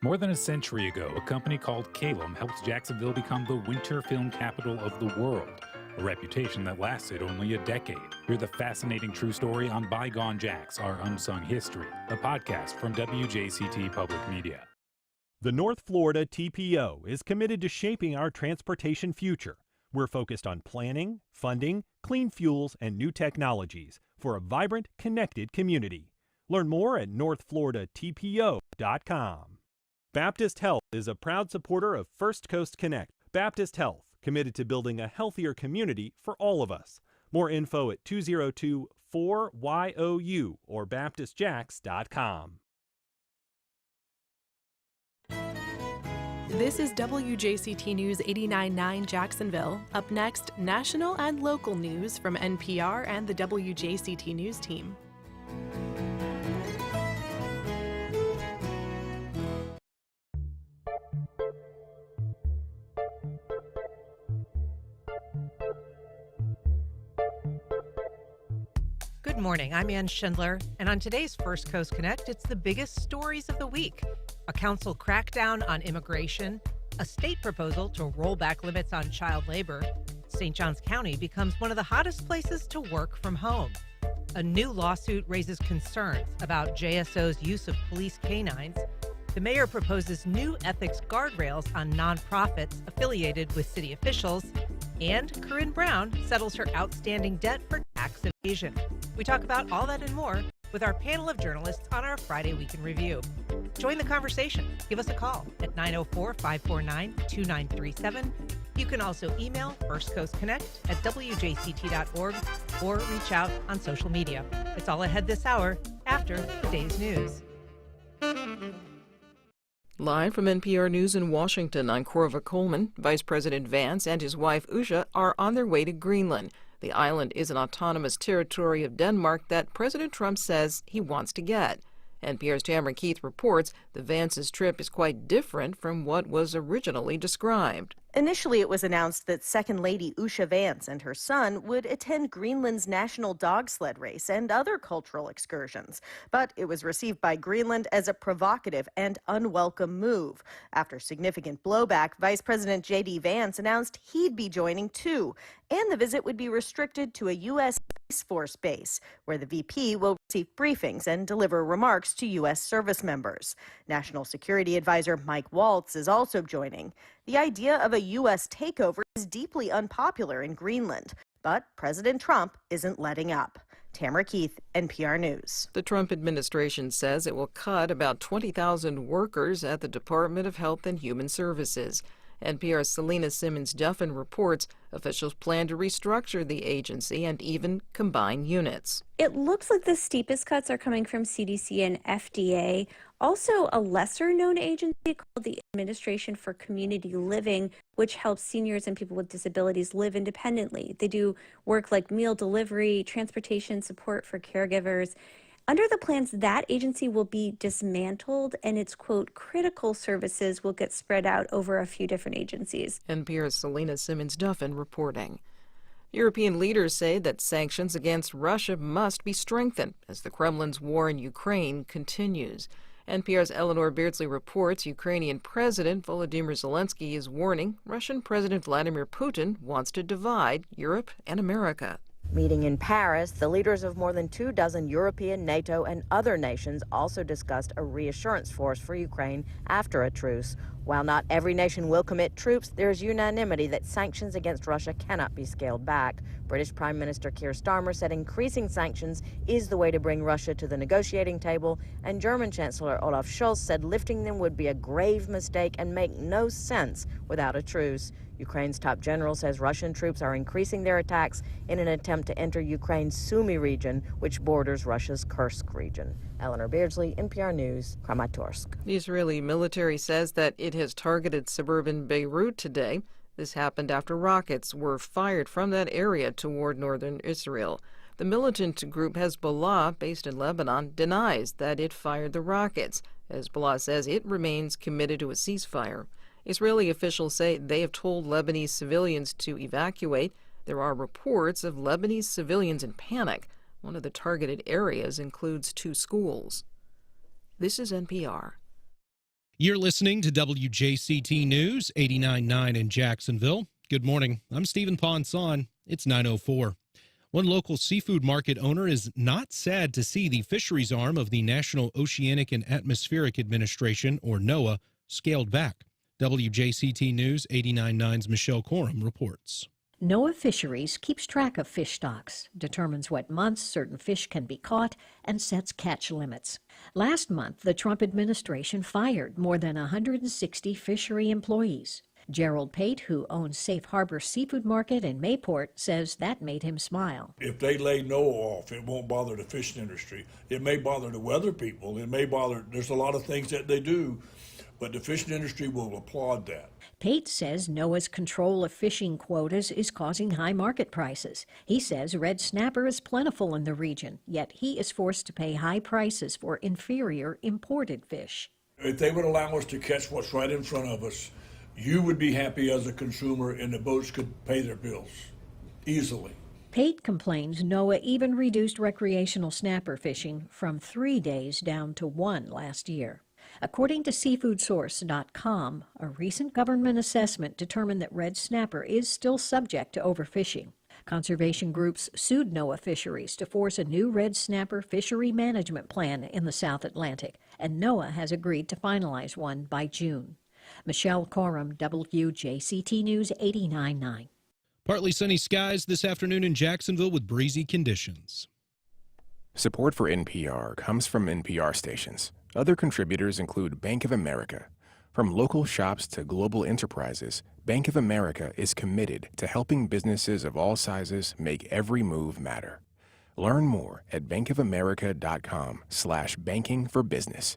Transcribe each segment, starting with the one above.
More than a century ago, a company called Calum helped Jacksonville become the winter film capital of the world, a reputation that lasted only a decade. Hear the fascinating true story on Bygone Jacks, Our Unsung History, a podcast from WJCT Public Media. The North Florida TPO is committed to shaping our transportation future. We're focused on planning, funding, clean fuels, and new technologies for a vibrant, connected community. Learn more at northfloridatpo.com. Baptist Health is a proud supporter of First Coast Connect. Baptist Health, committed to building a healthier community for all of us. More info at 202-4YOU or baptistjacks.com. This is WJCT News 89.9 Jacksonville. Up next, national and local news from NPR and the WJCT News team. Good morning, I'm Ann Schindler, and on today's First Coast Connect, it's the biggest stories of the week. A council crackdown on immigration, a state proposal to roll back limits on child labor, St. Johns County becomes one of the hottest places to work from home. A new lawsuit raises concerns about JSO's use of police canines. The mayor proposes new ethics guardrails on nonprofits affiliated with city officials, and Corrine Brown settles her outstanding debt for tax evasion. We talk about all that and more with our panel of journalists on our Friday Week in Review. Join the conversation. Give us a call at 904-549-2937. You can also email firstcoastconnect@wjct.org or reach out on social media. It's all ahead this hour after the day's news. Live from NPR News in Washington, I'm Corva Coleman. Vice President Vance and his wife Usha are on their way to Greenland. The island is an autonomous territory of Denmark that President Trump says he wants to get. NPR's Tamara Keith reports the Vance's trip is quite different from what was originally described. Initially, it was announced that Second Lady Usha Vance and her son would attend Greenland's national dog sled race and other cultural excursions. But it was received by Greenland as a provocative and unwelcome move. After significant blowback, Vice President J.D. Vance announced he'd be joining too, and the visit would be restricted to a U.S. Space Force base, where the VP will receive briefings and deliver remarks to U.S. service members. National Security Advisor Mike Waltz is also joining. The idea of a U.S. takeover is deeply unpopular in Greenland, but President Trump isn't letting up. Tamara Keith, NPR News. The Trump administration says it will cut about 20,000 workers at the Department of Health and Human Services. NPR's Selena Simmons-Duffin reports officials plan to restructure the agency and even combine units. It looks like the steepest cuts are coming from CDC and FDA. Also, a lesser-known agency called the Administration for Community Living, which helps seniors and people with disabilities live independently. They do work like meal delivery, transportation support for caregivers. Under the plans, that agency will be dismantled and its, quote, critical services will get spread out over a few different agencies. NPR's Selena Simmons-Duffin reporting. European leaders say that sanctions against Russia must be strengthened as the Kremlin's war in Ukraine continues. NPR's Eleanor Beardsley reports Ukrainian President Volodymyr Zelensky is warning Russian President Vladimir Putin wants to divide Europe and America. Meeting in Paris, the leaders of more than 24 European, NATO, and other nations also discussed a reassurance force for Ukraine after a truce. While not every nation will commit troops, there is unanimity that sanctions against Russia cannot be scaled back. British Prime Minister Keir Starmer said increasing sanctions is the way to bring Russia to the negotiating table, and German Chancellor Olaf Scholz said lifting them would be a grave mistake and make no sense without a truce. Ukraine's top general says Russian troops are increasing their attacks in an attempt to enter Ukraine's Sumy region, which borders Russia's Kursk region. Eleanor Beardsley, NPR News, Kramatorsk. The Israeli military says that it has targeted suburban Beirut today. This happened after rockets were fired from that area toward northern Israel. The militant group Hezbollah, based in Lebanon, denies that it fired the rockets. Hezbollah says it remains committed to a ceasefire. Israeli officials say they have told Lebanese civilians to evacuate. There are reports of Lebanese civilians in panic. One of the targeted areas includes 2 schools. This is NPR. You're listening to WJCT News 89.9 in Jacksonville. Good morning. I'm Stephen Ponson. It's 9:04. One local seafood market owner is not sad to see the fisheries arm of the National Oceanic and Atmospheric Administration, or NOAA, scaled back. WJCT News 89.9's Michelle Coram reports. NOAA Fisheries keeps track of fish stocks, determines what months certain fish can be caught, and sets catch limits. Last month, the Trump administration fired more than 160 fishery employees. Gerald Pate, who owns Safe Harbor Seafood Market in Mayport, says that made him smile. If they lay NOAA off, it won't bother the fishing industry. It may bother the weather people. It may bother, there's a lot of things that they do, but the fishing industry will applaud that. Pate says NOAA's control of fishing quotas is causing high market prices. He says red snapper is plentiful in the region, yet he is forced to pay high prices for inferior imported fish. If they would allow us to catch what's right in front of us, you would be happy as a consumer and the boats could pay their bills easily. Pate complains NOAA even reduced recreational snapper fishing from 3 days down to 1 last year. According to seafoodsource.com, a recent government assessment determined that red snapper is still subject to overfishing. Conservation groups sued NOAA Fisheries to force a new red snapper fishery management plan in the South Atlantic, and NOAA has agreed to finalize one by June. Michelle Coram, WJCT News 89.9. Partly sunny skies this afternoon in Jacksonville with breezy conditions. Support for NPR comes from NPR stations. Other contributors include Bank of America. From local shops to global enterprises, Bank of America is committed to helping businesses of all sizes make every move matter. Learn more at bankofamerica.com/banking for business.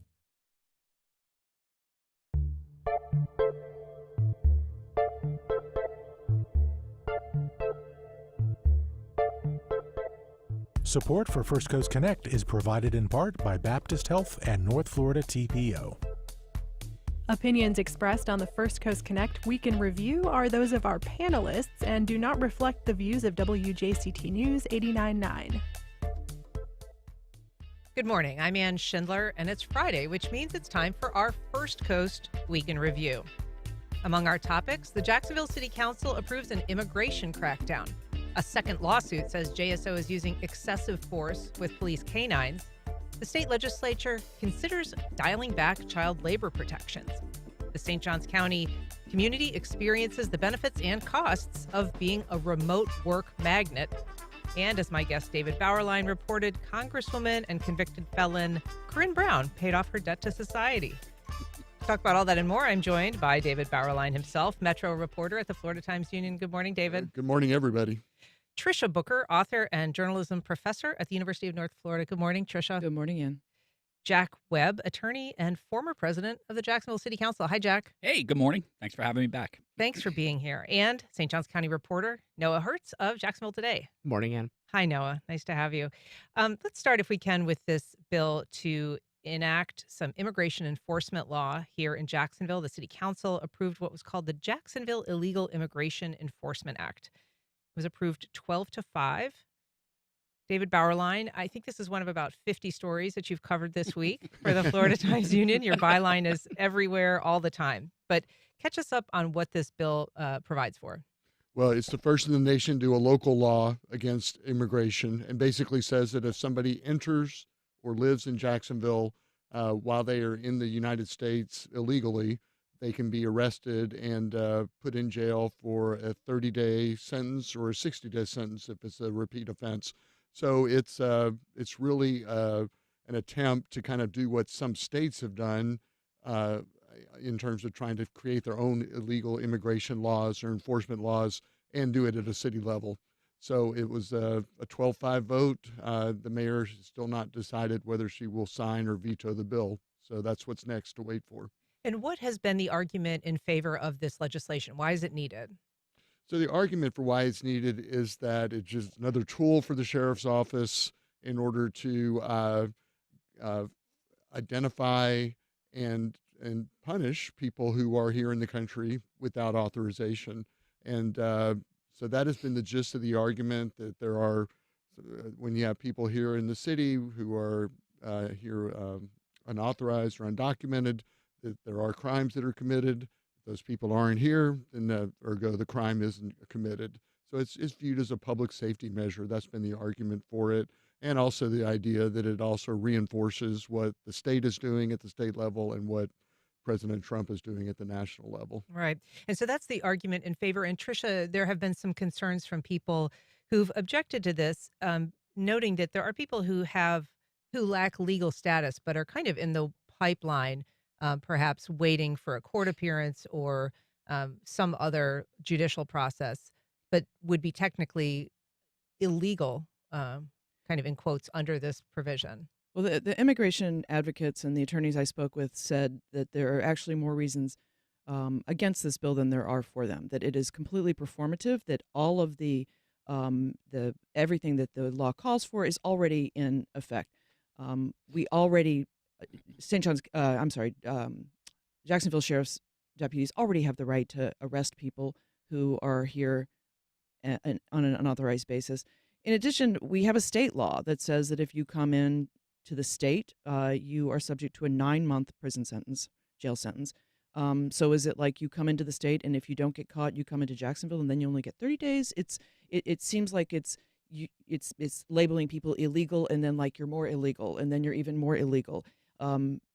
Support for First Coast Connect is provided in part by Baptist Health and North Florida TPO. Opinions expressed on the First Coast Connect Week in Review are those of our panelists and do not reflect the views of WJCT News 89.9. Good morning. I'm Ann Schindler, and it's Friday, which means it's time for our First Coast Week in Review. Among our topics, the Jacksonville City Council approves an immigration crackdown. A second lawsuit says JSO is using excessive force with police canines. The state legislature considers dialing back child labor protections. The St. Johns County community experiences the benefits and costs of being a remote work magnet. And as my guest David Bauerlein reported, Congresswoman and convicted felon Corrine Brown paid off her debt to society. To talk about all that and more, I'm joined by David Bauerlein himself, Metro reporter at the Florida Times-Union. Good morning, David. Good morning, everybody. Tricia Booker, author and journalism professor at the University of North Florida. Good morning, Tricia. Good morning, Ann. Jack Webb, attorney and former president of the Jacksonville City Council. Hi, Jack. Hey, good morning. Thanks for having me back. Thanks for being here. And St. Johns County reporter Noah Hertz of Jacksonville Today. Morning, Ann. Hi, Noah. Nice to have you. Let's start, if we can, with this bill to enact some immigration enforcement law here in Jacksonville. The City Council approved what was called the Jacksonville Illegal Immigration Enforcement Act. It was approved 12-5. David Bauerlein, I think this is one of about 50 stories that you've covered this week for the Florida Times-Union. Your byline is everywhere all the time. But catch us up on what this bill provides for. Well, it's the first in the nation to do a local law against immigration, and basically says that if somebody enters or lives in Jacksonville while they are in the United States illegally, they can be arrested and put in jail for a 30-day sentence or a 60-day sentence if it's a repeat offense. So it's really an attempt to kind of do what some states have done in terms of trying to create their own illegal immigration laws or enforcement laws and do it at a city level. So it was a 12-5 vote. The mayor has still not decided whether she will sign or veto the bill. So that's what's next to wait for. And what has been the argument in favor of this legislation? Why is it needed? So the argument for why it's needed is that it's just another tool for the sheriff's office in order to identify and punish people who are here in the country without authorization. And so that has been the gist of the argument, that there are, when you have people here in the city who are here unauthorized or undocumented, that there are crimes that are committed. If those people aren't here, then ergo the crime isn't committed. So it's viewed as a public safety measure. That's been the argument for it. And also the idea that it also reinforces what the state is doing at the state level and what President Trump is doing at the national level. Right. And so that's the argument in favor. And Tricia, there have been some concerns from people who've objected to this, noting that there are people who lack legal status, but are kind of in the pipeline, perhaps waiting for a court appearance or some other judicial process, but would be technically illegal, kind of in quotes, under this provision. Well, the immigration advocates and the attorneys I spoke with said that there are actually more reasons against this bill than there are for them. That it is completely performative. That all of the everything that the law calls for is already in effect. We already Jacksonville Sheriff's deputies already have the right to arrest people who are here on an unauthorized basis. In addition, we have a state law that says that if you come in to the state, you are subject to a 9-month jail sentence. So is it like you come into the state and if you don't get caught, you come into Jacksonville and then you only get 30 days? It seems like it's labeling people illegal and then like you're more illegal and then you're even more illegal.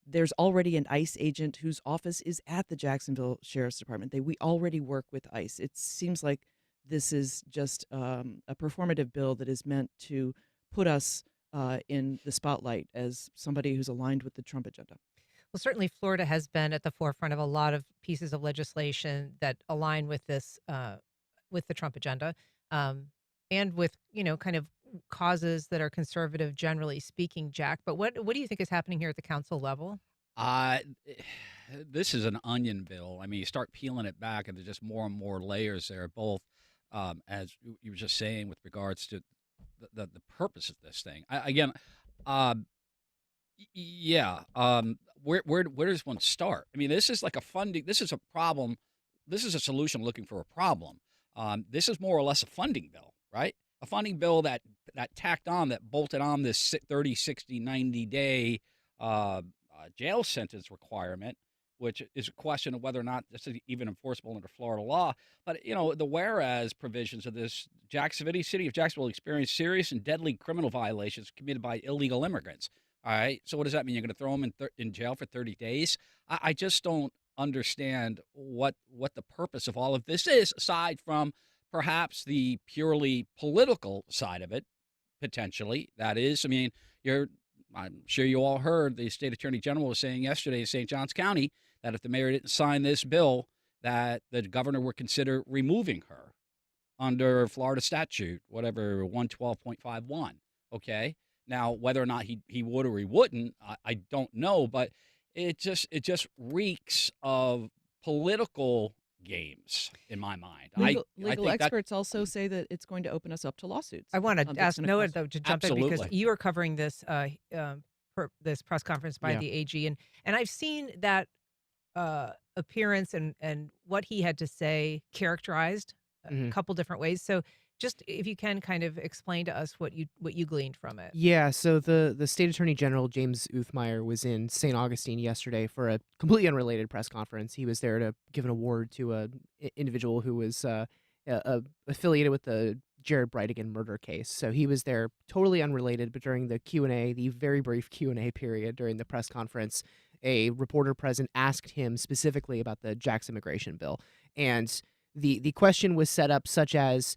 There's already an ICE agent whose office is at the Jacksonville Sheriff's Department. We already work with ICE. It seems like this is just a performative bill that is meant to put us in the spotlight as somebody who's aligned with the Trump agenda. Well, certainly Florida has been at the forefront of a lot of pieces of legislation that align with this, with the Trump agenda, and with, kind of causes that are conservative, generally speaking, Jack. But what do you think is happening here at the council level? This is an onion bill. I mean, you start peeling it back, and there's just more and more layers there, both, as you were just saying, with regards to the purpose of this thing. Where does one start? I mean, this is like this is a problem. This is a solution looking for a problem. This is more or less a funding bill, right? A funding bill that bolted on this 30, 60, 90-day jail sentence requirement, which is a question of whether or not this is even enforceable under Florida law. But, the whereas provisions of this, City of Jacksonville experienced serious and deadly criminal violations committed by illegal immigrants. All right. So what does that mean? You're going to throw them in jail for 30 days? I just don't understand what the purpose of all of this is, aside from perhaps the purely political side of it, potentially. That is, I mean, I'm sure you all heard the state attorney general was saying yesterday in St. Johns County that if the mayor didn't sign this bill, that the governor would consider removing her under Florida statute, whatever, 112.51. Okay. Now, whether or not he would or he wouldn't, I don't know, but it just reeks of political games in my mind. Legal experts also say that it's going to open us up to lawsuits. I want to ask Noah, though, to jump in because you are covering this this press conference by the AG, and I've seen that appearance and what he had to say characterized a couple different ways. So just if you can kind of explain to us what you gleaned from it. Yeah, so the State Attorney General, James Uthmeyer, was in St. Augustine yesterday for a completely unrelated press conference. He was there to give an award to an individual who was affiliated with the Jared Brightigan murder case. So he was there totally unrelated, but during the Q&A, the very brief Q&A period during the press conference, a reporter present asked him specifically about the Jack's immigration bill. And the question was set up such as,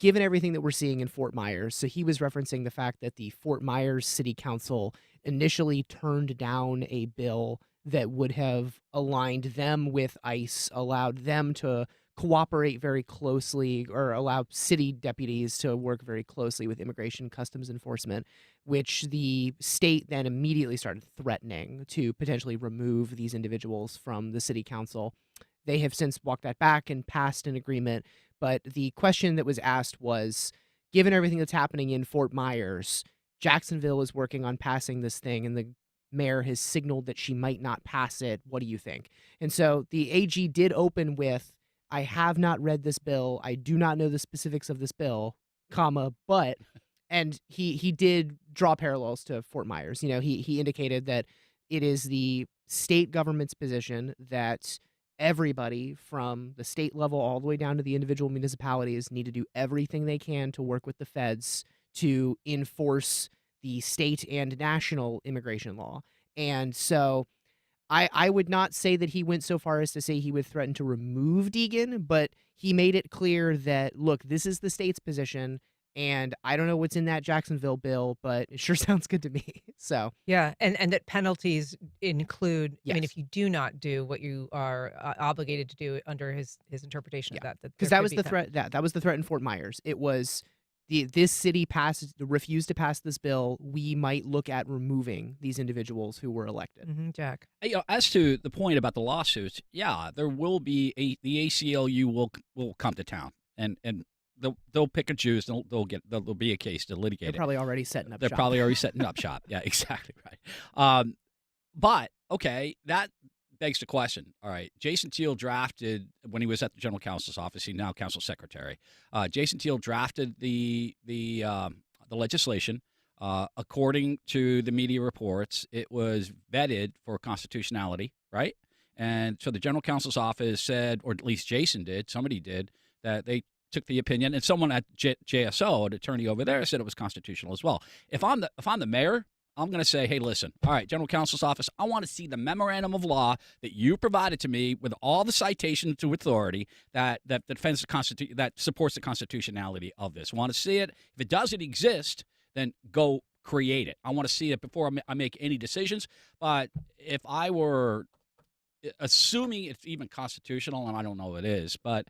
given everything that we're seeing in Fort Myers, so he was referencing the fact that the Fort Myers City Council initially turned down a bill that would have aligned them with ICE, allowed them to cooperate very closely, or allow city deputies to work very closely with Immigration Customs Enforcement, which the state then immediately started threatening to potentially remove these individuals from the city council. They have since walked that back and passed an agreement. But the question that was asked was, given everything that's happening in Fort Myers, Jacksonville is working on passing this thing, and the mayor has signaled that she might not pass it. What do you think? And so the AG did open with, I have not read this bill. I do not know the specifics of this bill, but, and he did draw parallels to Fort Myers. He indicated that It is the state government's position that everybody from the state level all the way down to the individual municipalities need to do everything they can to work with the feds to enforce the state and national immigration law. And so I would not say that he went so far as to say he would threaten to remove Deegan, but he made it clear that, look, this is the state's position, and I don't know what's in that Jacksonville bill, but it sure sounds good to me. So Yeah, and that penalties include. I mean, Yes. if you do not do what you are obligated to do under his interpretation of that because there that could was be the threat. That was the threat in Fort Myers. It was this city refused to pass this bill. We might look at removing these individuals who were elected. Jack. As to the point about the lawsuits, yeah, there will be the ACLU will come to town and they'll pick and choose. There'll be a case to litigate. They're probably already setting up. They're shop. probably already setting up shop. Yeah, exactly right. But okay, that begs the question. All right, Jason Teal drafted when he was at the general counsel's office. He's now council secretary. Jason Teal drafted the legislation. According to the media reports, it was vetted for constitutionality, right? And so the general counsel's office said, or at least Jason did, somebody did, that they took the opinion, and someone at JSO, an attorney over there, said it was constitutional as well. If I'm the mayor, I'm going to say, hey, listen, all right, general counsel's office, I want to see the memorandum of law that you provided to me with all the citations to authority that defends that supports the constitutionality of this. I want to see it. If it doesn't exist, then go create it. I want to see it before I make any decisions. But if I were assuming it's even constitutional, and I don't know it is, but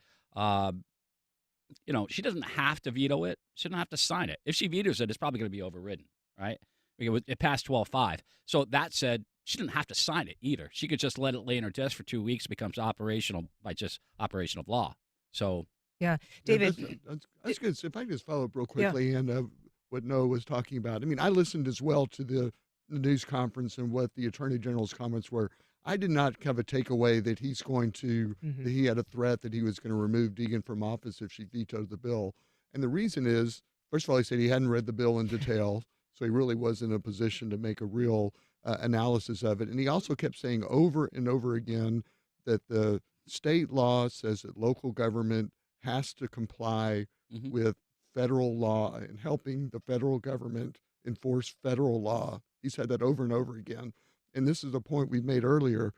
she doesn't have to veto it. She doesn't have to sign it. If she vetoes it, it's probably going to be overridden, right? It passed 12-5. So that said, she didn't have to sign it either. She could just let it lay in her desk for 2 weeks, becomes operational by just operation of law. So yeah, David. That's good. So if I can just follow up real quickly and what Noah was talking about. I mean, I listened as well to the news conference and what the Attorney General's comments were. I did not have a takeaway that he's going to, that he had a threat that he was going to remove Deegan from office if she vetoed the bill. And the reason is, first of all, he said he hadn't read the bill in detail, so he really wasn't in a position to make a real analysis of it. And he also kept saying over and over again that the state law says that local government has to comply with federal law and helping the federal government enforce federal law. He said that over and over again. And this is the point we made earlier.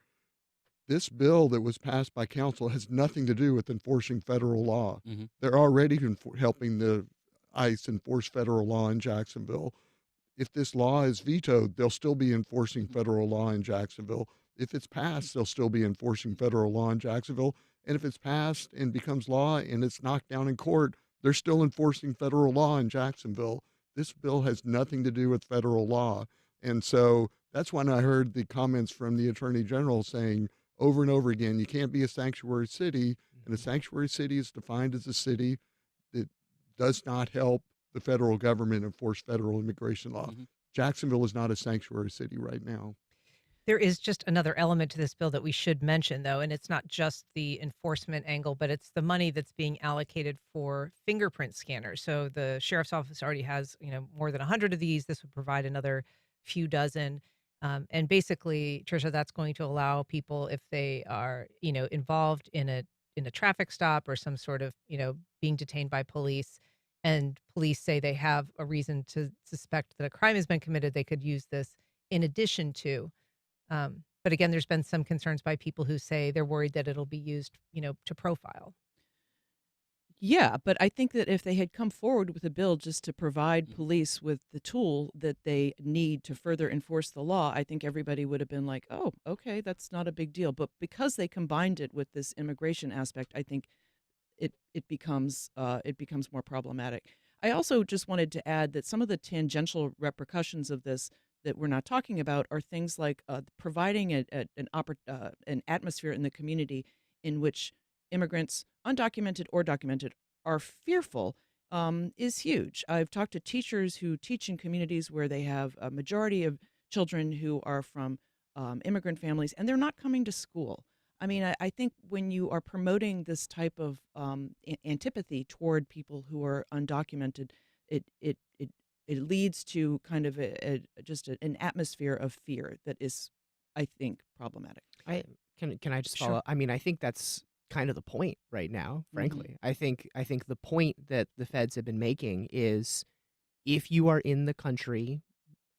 This bill that was passed by council has nothing to do with enforcing federal law. They're already helping the ICE enforce federal law in Jacksonville. If this law is vetoed, they'll still be enforcing federal law in Jacksonville. If it's passed, they'll still be enforcing federal law in Jacksonville. And if it's passed and becomes law and it's knocked down in court, they're still enforcing federal law in Jacksonville. This bill has nothing to do with federal law. And so that's when I heard the comments from the Attorney General saying over and over again, you can't be a sanctuary city. And a sanctuary city is defined as a city that does not help the federal government enforce federal immigration law. Jacksonville is not a sanctuary city right now. There is just another element to this bill that we should mention, though, and it's not just the enforcement angle, but it's the money that's being allocated for fingerprint scanners. So the sheriff's office already has, more than 100 of these. This would provide another few dozen. And basically, Tricia, that's going to allow people, if they are, involved in a traffic stop or some sort of, being detained by police, and police say they have a reason to suspect that a crime has been committed, they could use this in addition to. But again, there's been some concerns by people who say they're worried that it'll be used, to profile. Yeah, but I think that if they had come forward with a bill just to provide police with the tool that they need to further enforce the law, I think everybody would have been like, oh, okay, that's not a big deal. But because they combined it with this immigration aspect, I think it becomes more problematic. I also just wanted to add that some of the tangential repercussions of this that we're not talking about are things like providing an atmosphere in the community in which immigrants, undocumented or documented, are fearful is huge. I've talked to teachers who teach in communities where they have a majority of children who are from immigrant families, and they're not coming to school. I mean, I think when you are promoting this type of antipathy toward people who are undocumented, it leads to kind of just an atmosphere of fear that is I think, problematic. Can I just Sure. follow? I mean, I think that's kind of the point right now, Mhm. frankly. I think the point that the feds have been making is if you are in the country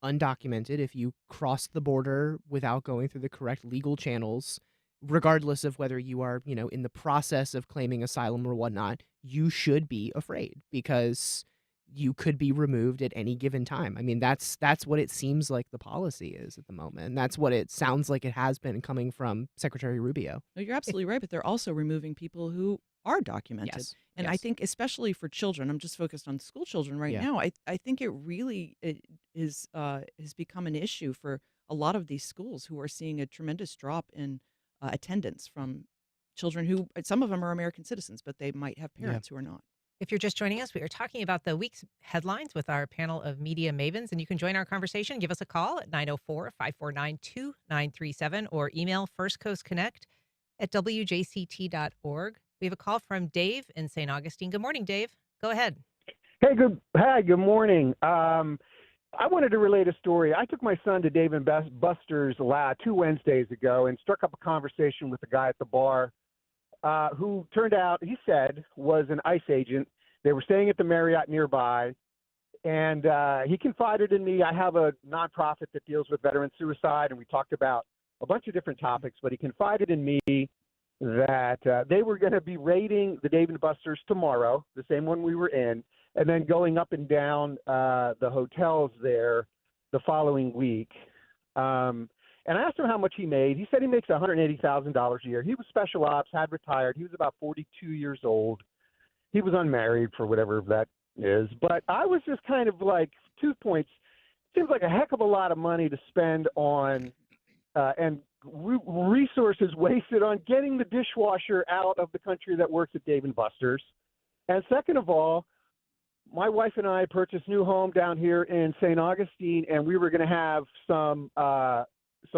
undocumented, if you cross the border without going through the correct legal channels, regardless of whether you are, in the process of claiming asylum or whatnot, you should be afraid because you could be removed at any given time. I mean, that's what it seems like the policy is at the moment. And that's what it sounds like it has been coming from Secretary Rubio. No, you're absolutely right, but they're also removing people who are documented. Yes. And I think especially for children, I'm just focused on school children right Yeah. now. I think it has become an issue for a lot of these schools who are seeing a tremendous drop in attendance from children who some of them are American citizens, but they might have parents who are not. If you're just joining us, we are talking about the week's headlines with our panel of media mavens, and you can join our conversation. Give us a call at 904-549-2937 or email firstcoastconnect@wjct.org. We have a call from Dave in St. Augustine. Good morning, Dave. Go ahead. Hi, good morning. I wanted to relate a story. I took my son to Dave and Buster's 2 Wednesdays ago and struck up a conversation with the guy at the bar who turned out, he said, was an ICE agent. They were staying at the Marriott nearby, and he confided in me. I have a nonprofit that deals with veteran suicide, and we talked about a bunch of different topics, but he confided in me that they were going to be raiding the Dave and Buster's tomorrow, the same one we were in, and then going up and down the hotels there the following week. And I asked him how much he made. He said he makes $180,000 a year. He was special ops, had retired. He was about 42 years old. He was unmarried for whatever that is. But I was just kind of like 2 points. Seems like a heck of a lot of money to spend on and resources wasted on getting the dishwasher out of the country that works at Dave & Buster's. And second of all, my wife and I purchased a new home down here in St. Augustine, and we were going to have some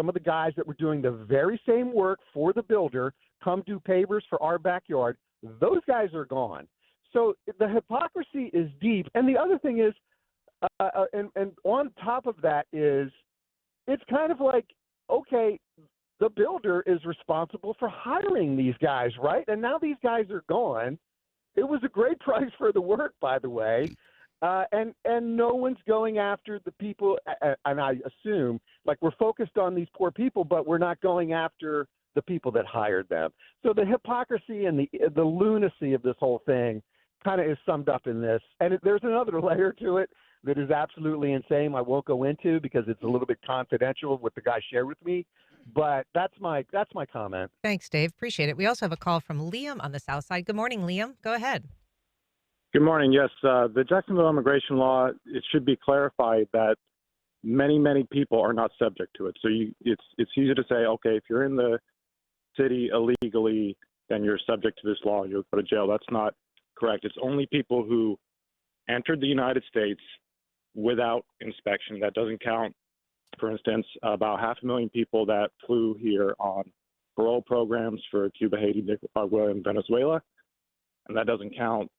of the guys that were doing the very same work for the builder come do pavers for our backyard. Those guys are gone. So the hypocrisy is deep. And the other thing is, and on top of that is, it's kind of like, okay, the builder is responsible for hiring these guys, right? And now these guys are gone. It was a great price for the work, by the way. And no one's going after the people, and I assume, like, we're focused on these poor people, but we're not going after the people that hired them. So the hypocrisy and the lunacy of this whole thing kind of is summed up in this. And there's another layer to it that is absolutely insane. I won't go into because it's a little bit confidential what the guy shared with me. But that's my comment. Thanks, Dave. Appreciate it. We also have a call from Liam on the south side. Good morning, Liam. Go ahead. Good morning. Yes, the Jacksonville immigration law, it should be clarified that many, many people are not subject to it. So it's easy to say, okay, if you're in the city illegally, then you're subject to this law and you'll go to jail. That's not correct. It's only people who entered the United States without inspection. That doesn't count, for instance, about 500,000 people that flew here on parole programs for Cuba, Haiti, Nicaragua, and Venezuela. And that doesn't count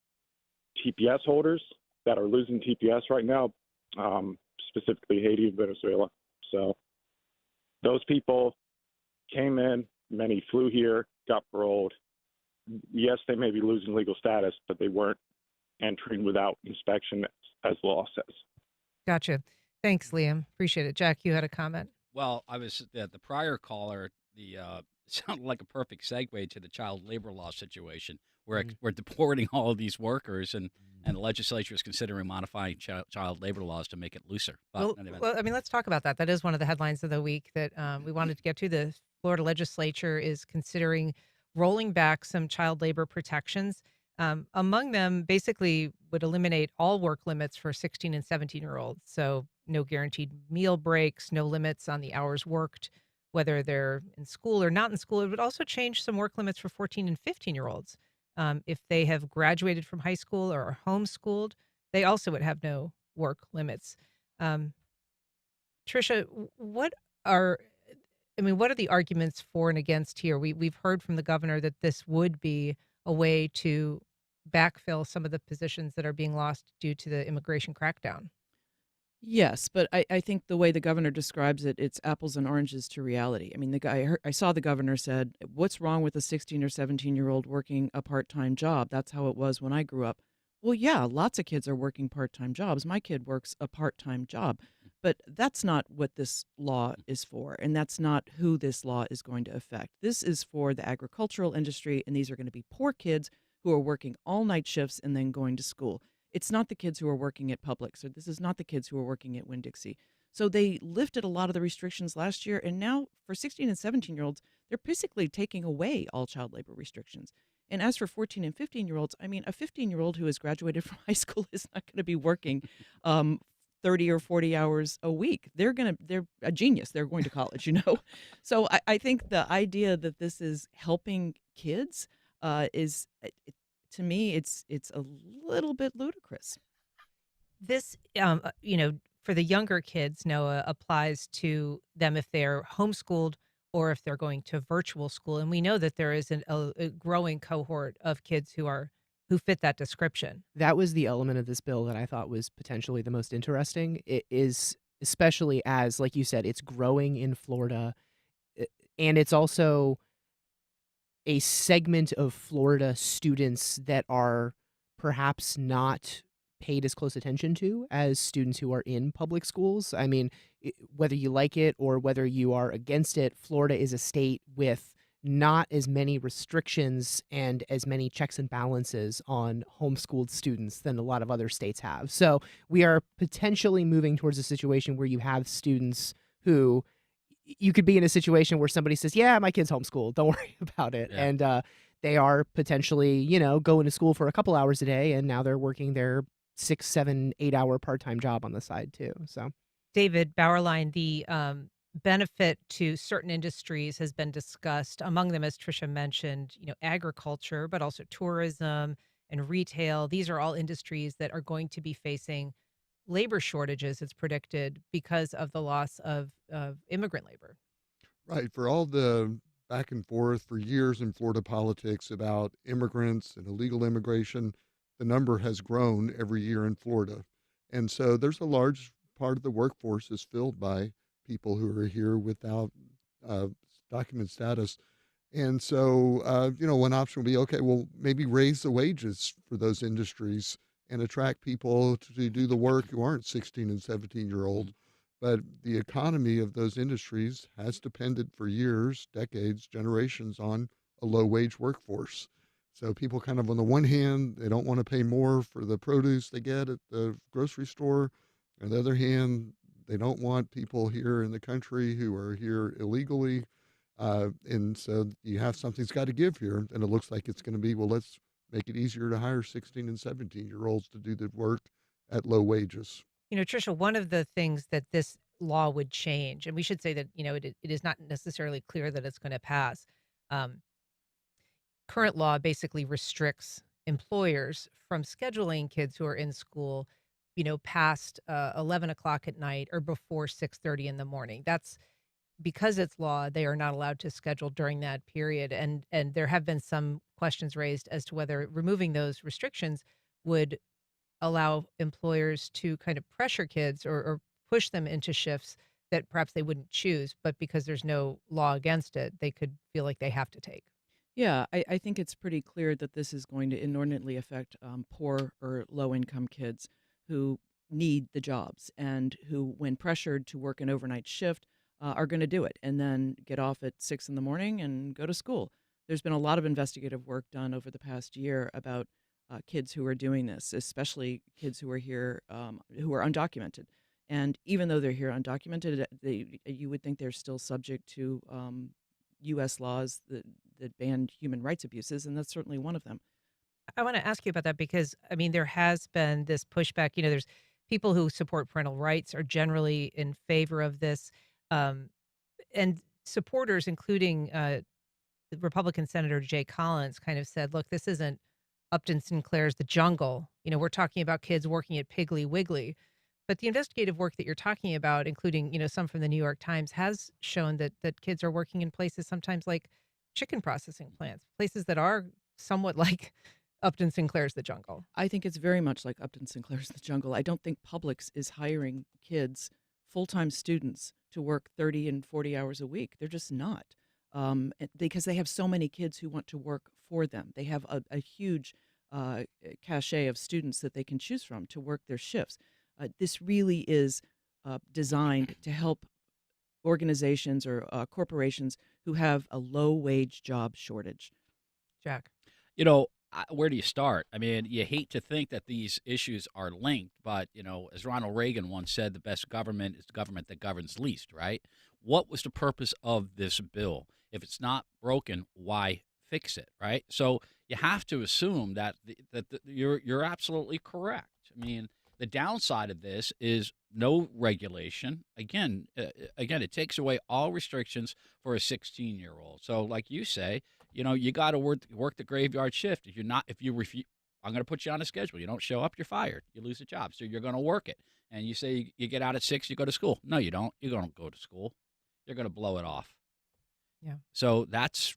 TPS holders that are losing TPS right now, specifically Haiti and Venezuela. So those people came in, many flew here, got paroled. Yes, they may be losing legal status, but they weren't entering without inspection, as the law says. Gotcha. Thanks, Liam. Appreciate it. Jack, you had a comment? Well, I was the prior caller. Sounded like a perfect segue to the child labor law situation, where we're deporting all of these workers, and the legislature is considering modifying child labor laws to make it looser. But Well, I mean, let's talk about that. That is one of the headlines of the week that we wanted to get to. The Florida legislature is considering rolling back some child labor protections. Among them, basically would eliminate all work limits for 16 and 17-year-olds. So no guaranteed meal breaks, no limits on the hours worked, whether they're in school or not in school. It would also change some work limits for 14 and 15-year-olds. If they have graduated from high school or are homeschooled, they also would have no work limits. Tricia, what are the arguments for and against here? We've heard from the governor that this would be a way to backfill some of the positions that are being lost due to the immigration crackdown. Yes, but I think the way the governor describes it, it's apples and oranges to reality. I mean, I saw the governor said, "What's wrong with a 16 or 17-year-old working a part-time job? That's how it was when I grew up." Well, yeah, lots of kids are working part-time jobs. My kid works a part-time job, but that's not what this law is for, and that's not who this law is going to affect. This is for the agricultural industry, and these are going to be poor kids who are working all-night shifts and then going to school. It's not the kids who are working at Publix, or this is not the kids who are working at Winn-Dixie. So they lifted a lot of the restrictions last year, and now for 16 and 17-year-olds, they're basically taking away all child labor restrictions. And as for 14 and 15-year-olds, I mean, a 15-year-old who has graduated from high school is not going to be working 30 or 40 hours a week. They're a genius. They're going to college, So I think the idea that this is helping kids is to me, it's a little bit ludicrous. This, for the younger kids, Noah, applies to them if they're homeschooled or if they're going to virtual school. And we know that there is a growing cohort of kids who fit that description. That was the element of this bill that I thought was potentially the most interesting. It is, especially as, like you said, it's growing in Florida, and it's also a segment of Florida students that are perhaps not paid as close attention to as students who are in public schools. I mean, whether you like it or whether you are against it, Florida is a state with not as many restrictions and as many checks and balances on homeschooled students than a lot of other states have. So we are potentially moving towards a situation where you have students who you could be in a situation where somebody says, yeah, my kid's homeschooled, don't worry about it. Yeah. And they are potentially, going to school for a couple hours a day, and now they're working their 6, 7, 8-hour part-time job on the side too. So, David Bauerlein, the benefit to certain industries has been discussed. Among them, as Tricia mentioned, agriculture, but also tourism and retail. These are all industries that are going to be facing labor shortages, it's predicted, because of the loss of immigrant labor. Right. For all the back and forth for years in Florida politics about immigrants and illegal immigration, the number has grown every year in Florida. And so there's a large part of the workforce is filled by people who are here without document status. And so, one option would be, okay, well, maybe raise the wages for those industries and attract people to do the work who aren't 16 and 17-year-old. But the economy of those industries has depended for years, decades, generations on a low-wage workforce. So people kind of, on the one hand, they don't want to pay more for the produce they get at the grocery store. On the other hand, they don't want people here in the country who are here illegally. And so you have something's got to give here. And it looks like it's going to be, well, let's make it easier to hire 16 and 17-year-olds to do the work at low wages. Tricia, one of the things that this law would change, and we should say that, it is not necessarily clear that it's going to pass. Current law basically restricts employers from scheduling kids who are in school, past 11 o'clock at night or before 6:30 in the morning. That's because it's law, they are not allowed to schedule during that period. And there have been some questions raised as to whether removing those restrictions would allow employers to kind of pressure kids or push them into shifts that perhaps they wouldn't choose, but because there's no law against it, they could feel like they have to take. Yeah, I think it's pretty clear that this is going to inordinately affect poor or low-income kids who need the jobs and who, when pressured to work an overnight shift, are going to do it and then get off at 6 in the morning and go to school. There's been a lot of investigative work done over the past year about kids who are doing this, especially kids who are here who are undocumented. And even though they're here undocumented, you would think they're still subject to U.S. laws that ban human rights abuses, and that's certainly one of them. I want to ask you about that because, there has been this pushback. There's people who support parental rights are generally in favor of this. And supporters, including Republican Senator Jay Collins, kind of said, look, this isn't Upton Sinclair's The Jungle. We're talking about kids working at Piggly Wiggly. But the investigative work that you're talking about, including, some from the New York Times, has shown that kids are working in places sometimes like chicken processing plants, places that are somewhat like Upton Sinclair's The Jungle. I think it's very much like Upton Sinclair's The Jungle. I don't think Publix is hiring kids, full-time students, to work 30 and 40 hours a week. They're just not, because they have so many kids who want to work for them. They have a huge cachet of students that they can choose from to work their shifts. This really is designed to help organizations or corporations who have a low-wage job shortage. Jack? Where do you start? I mean, you hate to think that these issues are linked, but, as Ronald Reagan once said, the best government is the government that governs least, right? What was the purpose of this bill? If it's not broken, why fix it, right? So you have to assume that you're absolutely correct. I mean, the downside of this is no regulation. Again, it takes away all restrictions for a 16-year-old. So, like you say, you got to work the graveyard shift. If you refuse, I'm going to put you on a schedule. You don't show up, you're fired. You lose a job. So you're going to work it. And you say you get out at 6, you go to school. No, you don't. You don't go to school. You're going to blow it off. Yeah. So that's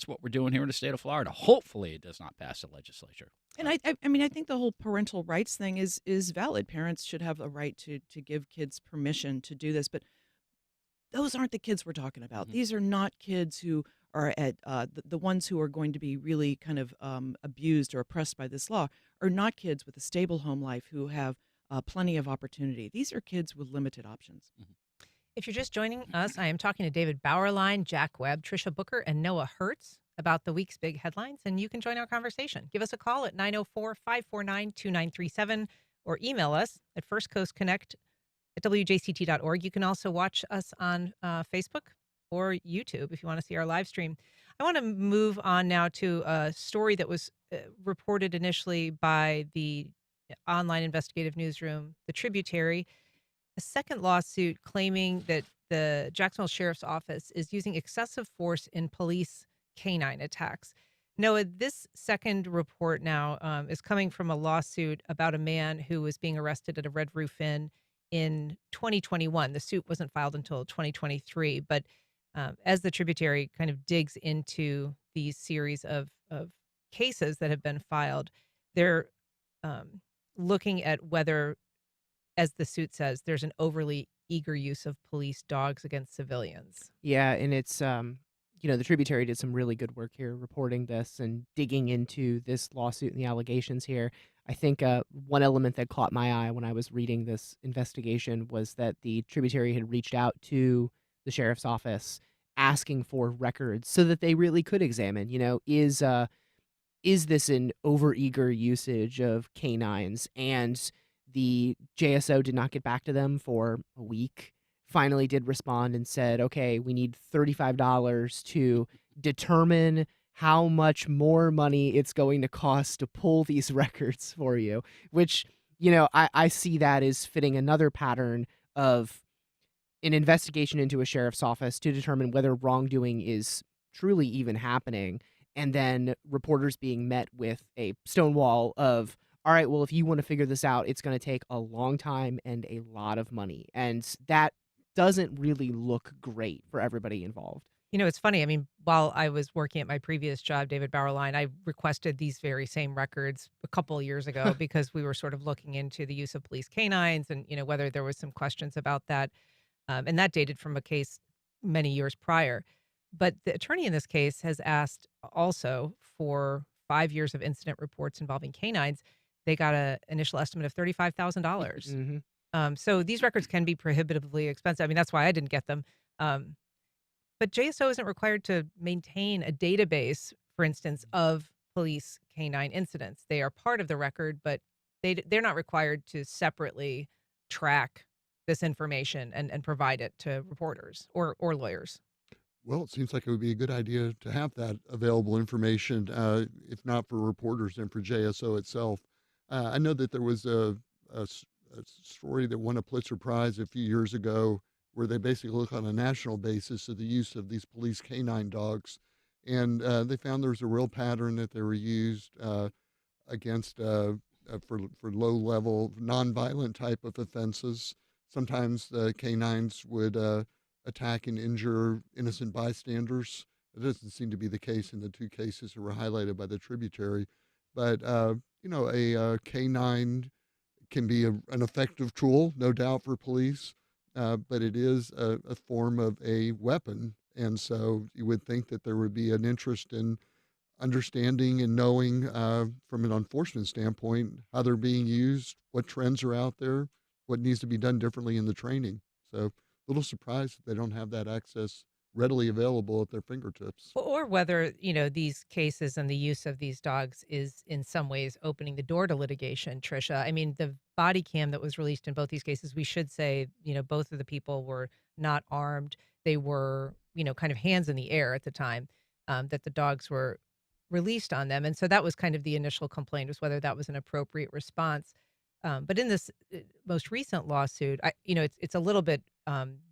what we're doing here in the state of Florida. Hopefully, it does not pass the legislature. And I think the whole parental rights thing is valid. Parents should have a right to give kids permission to do this, but those aren't the kids we're talking about. These are not kids who are at the ones who are going to be really kind of abused or oppressed by this law are not kids with a stable home life who have plenty of opportunity. These are kids with limited options. If you're just joining us, I am talking to David Bauerlein, Jack Webb, Tricia Booker, and Noah Hertz about the week's big headlines, and you can join our conversation. Give us a call at 904-549-2937 or email us at firstcoastconnect@wjct.org. You can also watch us on Facebook or YouTube if you want to see our live stream. I want to move on now to a story that was reported initially by the online investigative newsroom, The Tributary, a second lawsuit claiming that the Jacksonville Sheriff's Office is using excessive force in police canine attacks. Noah, this second report now is coming from a lawsuit about a man who was being arrested at a Red Roof Inn in 2021. The suit wasn't filed until 2023, but as the Tributary kind of digs into these series of cases that have been filed, they're looking at whether, as the suit says, there's an overly eager use of police dogs against civilians. Yeah, and it's the Tributary did some really good work here reporting this and digging into this lawsuit and the allegations here. I think one element that caught my eye when I was reading this investigation was that the Tributary had reached out to the sheriff's office asking for records so that they really could examine, is this an overeager usage of canines? And the JSO did not get back to them for a week. Finally did respond and said, okay, we need $35 to determine how much more money it's going to cost to pull these records for you, which, I see that as fitting another pattern of an investigation into a sheriff's office to determine whether wrongdoing is truly even happening, and then reporters being met with a stonewall of, all right, well, if you want to figure this out, it's going to take a long time and a lot of money. And that doesn't really look great for everybody involved. It's funny. I mean, while I was working at my previous job, David Bauerlein, I requested these very same records a couple of years ago because we were sort of looking into the use of police canines and, whether there was some questions about that. And that dated from a case many years prior. But the attorney in this case has asked also for 5 years of incident reports involving canines. They got an initial estimate of $35,000. So these records can be prohibitively expensive. I mean, that's why I didn't get them. But JSO isn't required to maintain a database, for instance, of police canine incidents. They are part of the record, but they're not required to separately track this information and provide it to reporters or lawyers. Well, it seems like it would be a good idea to have that available information, if not for reporters, then for JSO itself. I know that there was a story that won a Pulitzer Prize a few years ago where they basically look on a national basis at the use of these police canine dogs. And they found there was a real pattern that they were used against for low-level, nonviolent type of offenses. Sometimes the canines would attack and injure innocent bystanders. It doesn't seem to be the case in the two cases that were highlighted by the Tributary. But a canine can be an effective tool, no doubt, for police, but it is a form of a weapon. And so you would think that there would be an interest in understanding and knowing from an enforcement standpoint how they're being used, what trends are out there, what needs to be done differently in the training. So a little surprised that they don't have that access readily available at their fingertips. Or whether, these cases and the use of these dogs is in some ways opening the door to litigation, Tricia. I mean, the body cam that was released in both these cases, we should say, both of the people were not armed. They were, kind of hands in the air at the time that the dogs were released on them. And so that was kind of the initial complaint, was whether that was an appropriate response. But in this most recent lawsuit, it's a little bit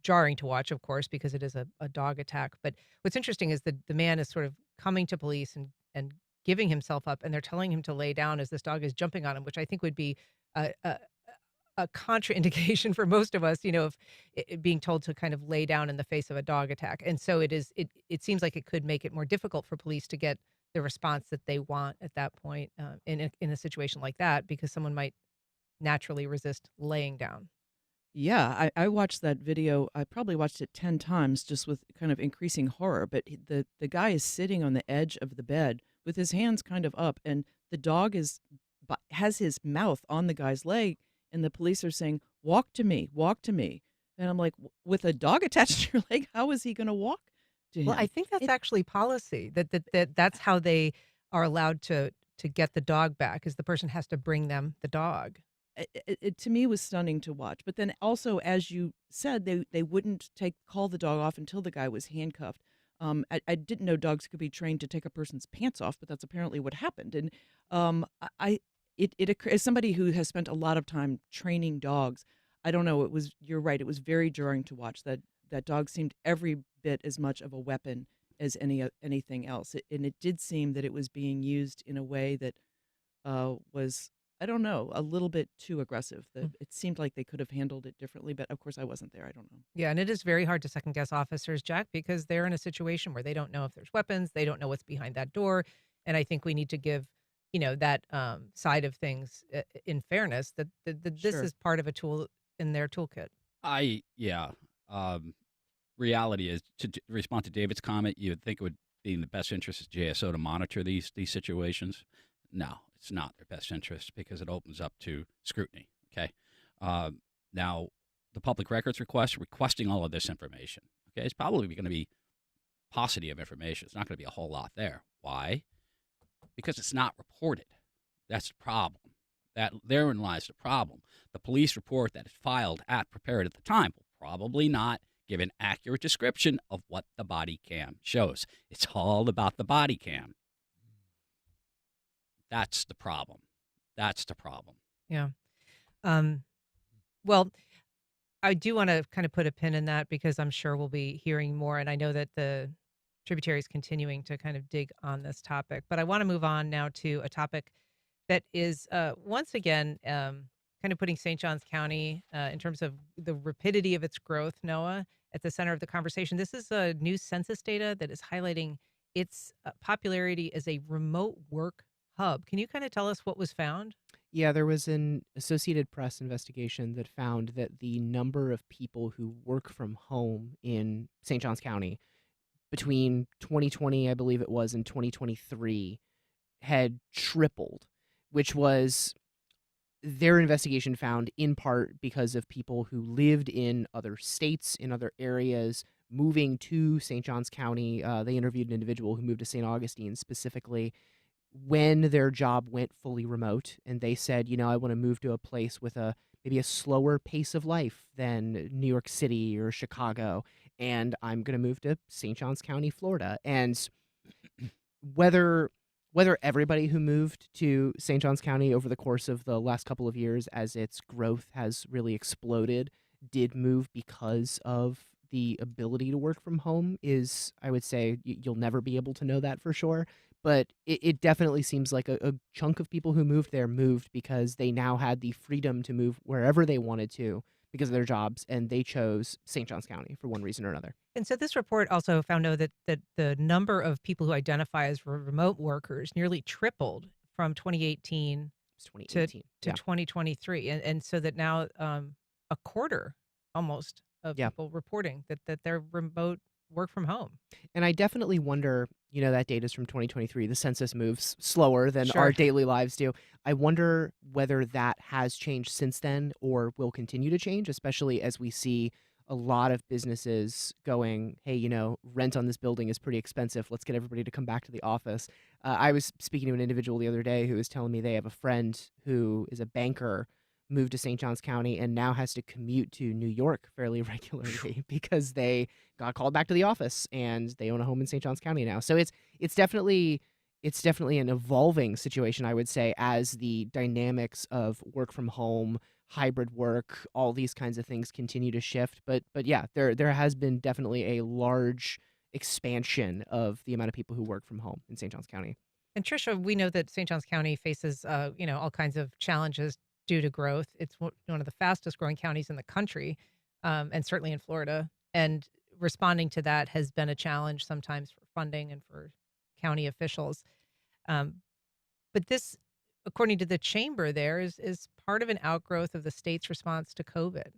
jarring to watch, of course, because it is a dog attack. But what's interesting is that the man is sort of coming to police and giving himself up, and they're telling him to lay down as this dog is jumping on him, which I think would be a contraindication for most of us, if being told to kind of lay down in the face of a dog attack. And so it seems like it could make it more difficult for police to get the response that they want at that point in a situation like that, because someone might naturally resist laying down. Yeah, I watched that video. I probably watched it 10 times just with kind of increasing horror. But the guy is sitting on the edge of the bed with his hands kind of up, and the dog has his mouth on the guy's leg, and the police are saying, "Walk to me, walk to me." And I'm like, with a dog attached to your leg, how is he going to walk to him? Well, I think that's actually policy, that's how they are allowed to get the dog back, is the person has to bring them the dog. It to me was stunning to watch. But then also, as you said, they wouldn't call the dog off until the guy was handcuffed. I didn't know dogs could be trained to take a person's pants off, but that's apparently what happened. And as somebody who has spent a lot of time training dogs, I don't know. You're right. It was very jarring to watch. That dog seemed every bit as much of a weapon as anything else. And it did seem that it was being used in a way that was, I don't know, a little bit too aggressive. It seemed like they could have handled it differently, but of course I wasn't there. I don't know. Yeah, and it is very hard to second guess officers, Jack, because they're in a situation where they don't know if there's weapons, they don't know what's behind that door, and I think we need to give, that side of things in fairness that this Sure. is part of a tool in their toolkit. Reality is, to respond to David's comment, you would think it would be in the best interest of JSO to monitor these situations. No, it's not their best interest, because it opens up to scrutiny. Okay. Now, the public records requesting all of this information. Okay, it's probably going to be paucity of information. It's not going to be a whole lot there. Why? Because it's not reported. That's the problem. Therein lies the problem. The police report that is prepared at the time will probably not give an accurate description of what the body cam shows. It's all about the body cam. That's the problem. Yeah. Well, I do want to kind of put a pin in that, because I'm sure we'll be hearing more. And I know that the Tributary is continuing to kind of dig on this topic. But I want to move on now to a topic that is, once again, kind of putting St. Johns County, in terms of the rapidity of its growth, Noah, at the center of the conversation. This is a new census data that is highlighting its popularity as a remote work hub. Can you kind of tell us what was found? Yeah, there was an Associated Press investigation that found that the number of people who work from home in St. Johns County between 2020, I believe it was, and 2023 had tripled, which was their investigation found in part because of people who lived in other states, in other areas, moving to St. Johns County. They interviewed an individual who moved to St. Augustine specifically when their job went fully remote, and they said, I want to move to a place with maybe a slower pace of life than New York City or Chicago, and I'm going to move to St. Johns County, Florida. And whether everybody who moved to St. Johns County over the course of the last couple of years, as its growth has really exploded, did move because of the ability to work from home is, I would say, you'll never be able to know that for sure. But it definitely seems like a chunk of people who moved there moved because they now had the freedom to move wherever they wanted to because of their jobs, and they chose St. Johns County for one reason or another. And so this report also found that the number of people who identify as remote workers nearly tripled from 2018 It's 2018. to 2023, and so that now a quarter almost of people reporting that they're remote work from home. And I definitely wonder, that data is from 2023. The census moves slower than Sure. our daily lives do. I wonder whether that has changed since then or will continue to change, especially as we see a lot of businesses going, hey, rent on this building is pretty expensive. Let's get everybody to come back to the office. I was speaking to an individual the other day who was telling me they have a friend who is a banker, moved to St. Johns County, and now has to commute to New York fairly regularly because they got called back to the office and they own a home in St. Johns County now. So it's definitely an evolving situation, I would say, as the dynamics of work from home, hybrid work, all these kinds of things continue to shift. But yeah, there has been definitely a large expansion of the amount of people who work from home in St. Johns County. And Tricia, we know that St. Johns County faces all kinds of challenges due to growth. It's one of the fastest growing counties in the country, and certainly in Florida. And responding to that has been a challenge sometimes for funding and for county officials. But this, according to the chamber there, is part of an outgrowth of the state's response to COVID.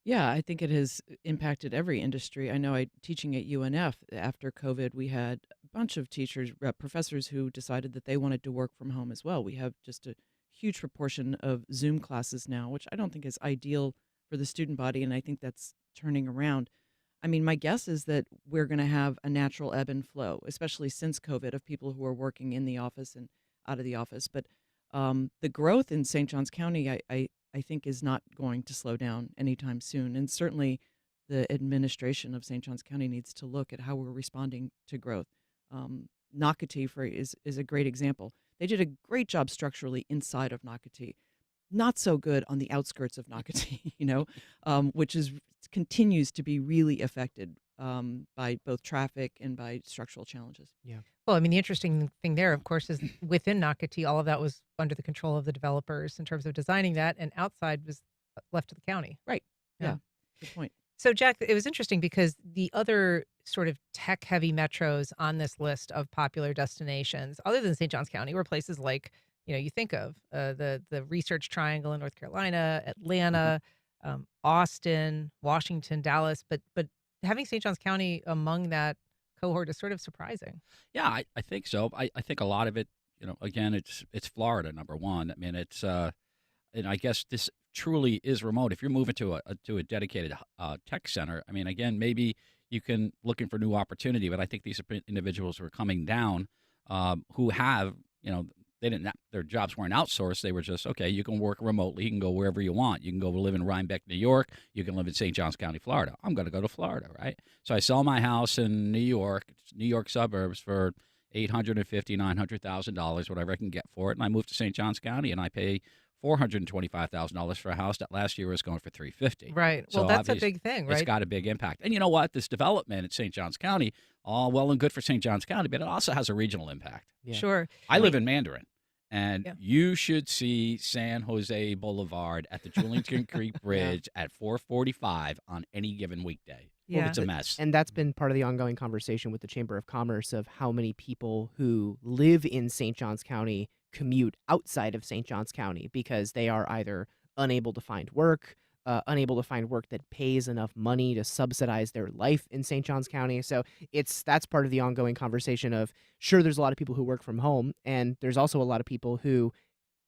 Yeah, I think it has impacted every industry. I know teaching at UNF after COVID, we had a bunch of teachers, professors who decided that they wanted to work from home as well. We have just a huge proportion of Zoom classes now, which I don't think is ideal for the student body, and I think that's turning around. I mean, my guess is that we're going to have a natural ebb and flow, especially since COVID, of people who are working in the office and out of the office. But the growth in St. Johns County, I think, is not going to slow down anytime soon. And certainly the administration of St. Johns County needs to look at how we're responding to growth. Nocatee is a great example. They did a great job structurally inside of Nocatee. Not so good on the outskirts of Nocatee, which continues to be really affected by both traffic and by structural challenges. Yeah. Well, I mean, the interesting thing there, of course, is within Nocatee, all of that was under the control of the developers in terms of designing that, and outside was left to the county. Right. Yeah. Good point. So, Jack, it was interesting because the other sort of tech-heavy metros on this list of popular destinations, other than St. Johns County, were places like, you think of the Research Triangle in North Carolina, Atlanta, Austin, Washington, Dallas, but having St. Johns County among that cohort is sort of surprising. Yeah, I think so. I think a lot of it, again, it's Florida, number one. I mean, it's and I guess this truly is remote. If you're moving to a dedicated tech center, I mean, again, maybe you can looking for new opportunity, but I think these are individuals who are coming down who have, their jobs weren't outsourced. They were just, okay, you can work remotely. You can go wherever you want. You can go live in Rhinebeck, New York. You can live in St. Johns County, Florida. I'm going to go to Florida, right? So I sell my house in New York suburbs for $850,000, $900,000, whatever I can get for it. And I move to St. Johns County and I pay $425,000 for a house that last year was going for $350,000. Right. So well, that's a big thing, right? It's got a big impact. And you know what? This development in St. Johns County, all well and good for St. Johns County, but it also has a regional impact. Yeah. Sure. I live in Mandarin. And you should see San Jose Boulevard at the Julington Creek Bridge at 4:45 on any given weekday. Yeah. It's a mess. And that's been part of the ongoing conversation with the Chamber of Commerce of how many people who live in St. Johns County commute outside of St. Johns County because they are either unable to find work, unable to find work that pays enough money to subsidize their life in St. Johns County. So that's part of the ongoing conversation of, sure, there's a lot of people who work from home, and there's also a lot of people who,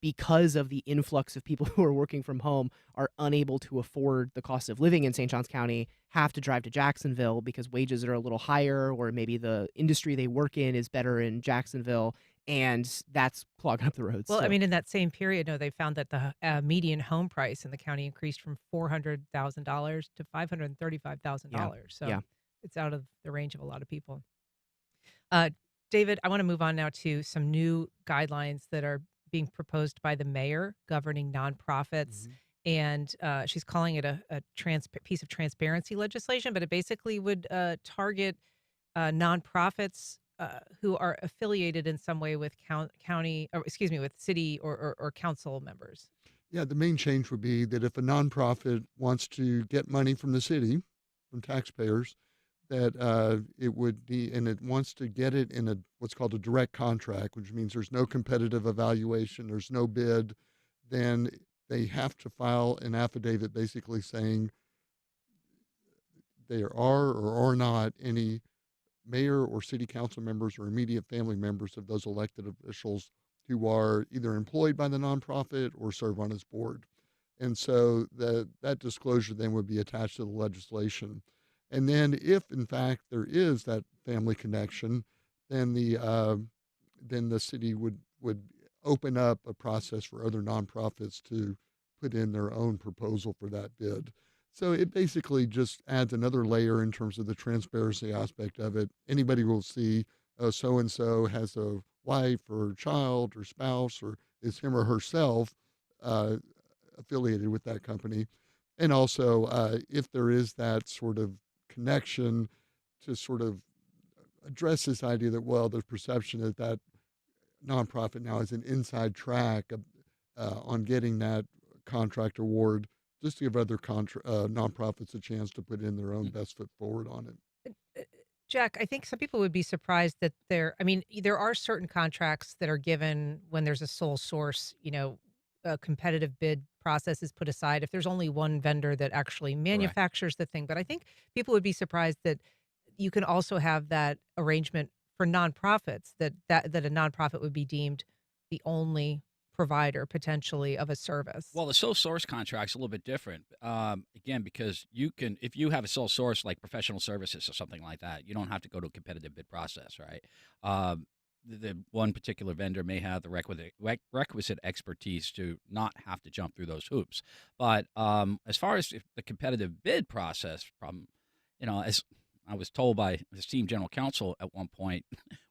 because of the influx of people who are working from home, are unable to afford the cost of living in St. Johns County, have to drive to Jacksonville because wages are a little higher, or maybe the industry they work in is better in Jacksonville, and that's clogging up the roads. Well, So- I mean, in that same period, they found that the median home price in the county increased from $400,000 to $535,000. So Yeah. it's out of the range of a lot of people. David, I want to move on now to some new guidelines that are being proposed by the mayor governing nonprofits. And she's calling it a piece of transparency legislation, but it basically would target nonprofits who are affiliated in some way with with city or council members. Yeah, the main change would be that if a nonprofit wants to get money from the city, from taxpayers, that it would be, and it wants to get it in what's called a direct contract, which means there's no competitive evaluation, there's no bid, then they have to file an affidavit basically saying there are or are not any mayor or city council members or immediate family members of those elected officials who are either employed by the nonprofit or serve on its board. And so that disclosure then would be attached to the legislation. And then if in fact there is that family connection, then the city would open up a process for other nonprofits to put in their own proposal for that bid. So it basically just adds another layer in terms of the transparency aspect of it. Anybody will see, so-and-so has a wife or child or spouse or is him or herself affiliated with that company. And also, if there is that sort of connection, to sort of address this idea that, well, there's perception that nonprofit now is an inside track on getting that contract award, just to give other nonprofits a chance to put in their own best foot forward on it. Jack, I think some people would be surprised that there are certain contracts that are given when there's a sole source, a competitive bid process is put aside if there's only one vendor that actually manufactures the thing. But I think people would be surprised that you can also have that arrangement for nonprofits, that a nonprofit would be deemed the only provider potentially of a service. Well, the sole source contract's a little bit different. Again, because if you have a sole source like professional services or something like that, you don't have to go to a competitive bid process, right? The one particular vendor may have the requisite expertise to not have to jump through those hoops. But as far as the competitive bid process, as I was told by the esteemed general counsel at one point,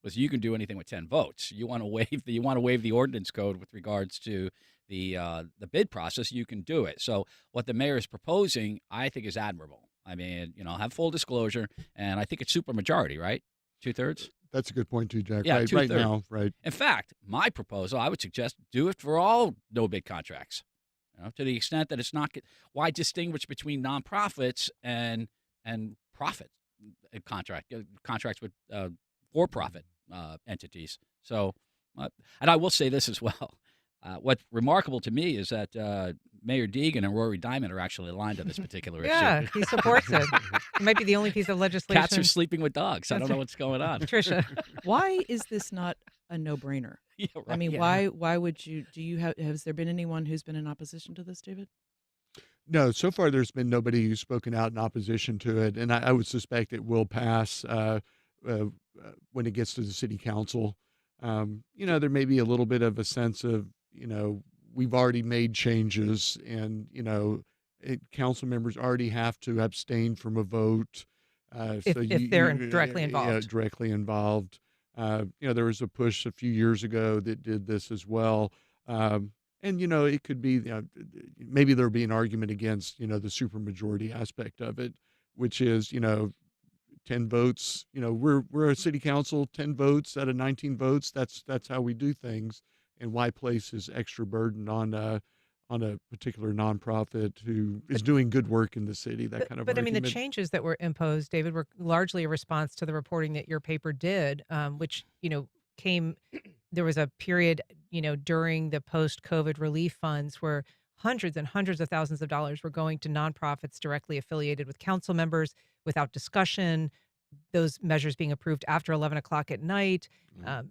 was you can do anything with 10 votes. You want to waive the ordinance code with regards to the bid process, you can do it. So what the mayor is proposing, I think, is admirable. I mean, have full disclosure, and I think it's supermajority, right? 2/3. That's a good point too, Jack. Yeah, right now, right. In fact, my proposal, I would suggest do it for all no bid contracts. To the extent that it's not, why distinguish between nonprofits and profit contracts with for-profit entities. So, and I will say this as well. What's remarkable to me is that Mayor Deegan and Rory Diamond are actually aligned on this particular issue. Yeah, he supports it. It might be the only piece of legislation. Cats are sleeping with dogs. I don't know what's going on. Tricia. Why is this not a no-brainer? Yeah, right. I mean, Yeah. why would you, has there been anyone who's been in opposition to this, David? No, so far there's been nobody who's spoken out in opposition to it, and I would suspect it will pass when it gets to the city council. There may be a little bit of a sense of, we've already made changes, and council members already have to abstain from a vote. If they're directly involved. Yeah, directly involved. There was a push a few years ago that did this as well. And, it could be, maybe there'll be an argument against, the supermajority aspect of it, which is, 10 votes, we're a city council, 10 votes out of 19 votes. That's how we do things. And why place this extra burden on a particular nonprofit who is doing good work in the city, that kind of But I mean, the argument. changes that were imposed, David, were largely a response to the reporting that your paper did, which, there was a period, during the post-COVID relief funds where hundreds and hundreds of thousands of dollars were going to nonprofits directly affiliated with council members without discussion, those measures being approved after 11 o'clock at night,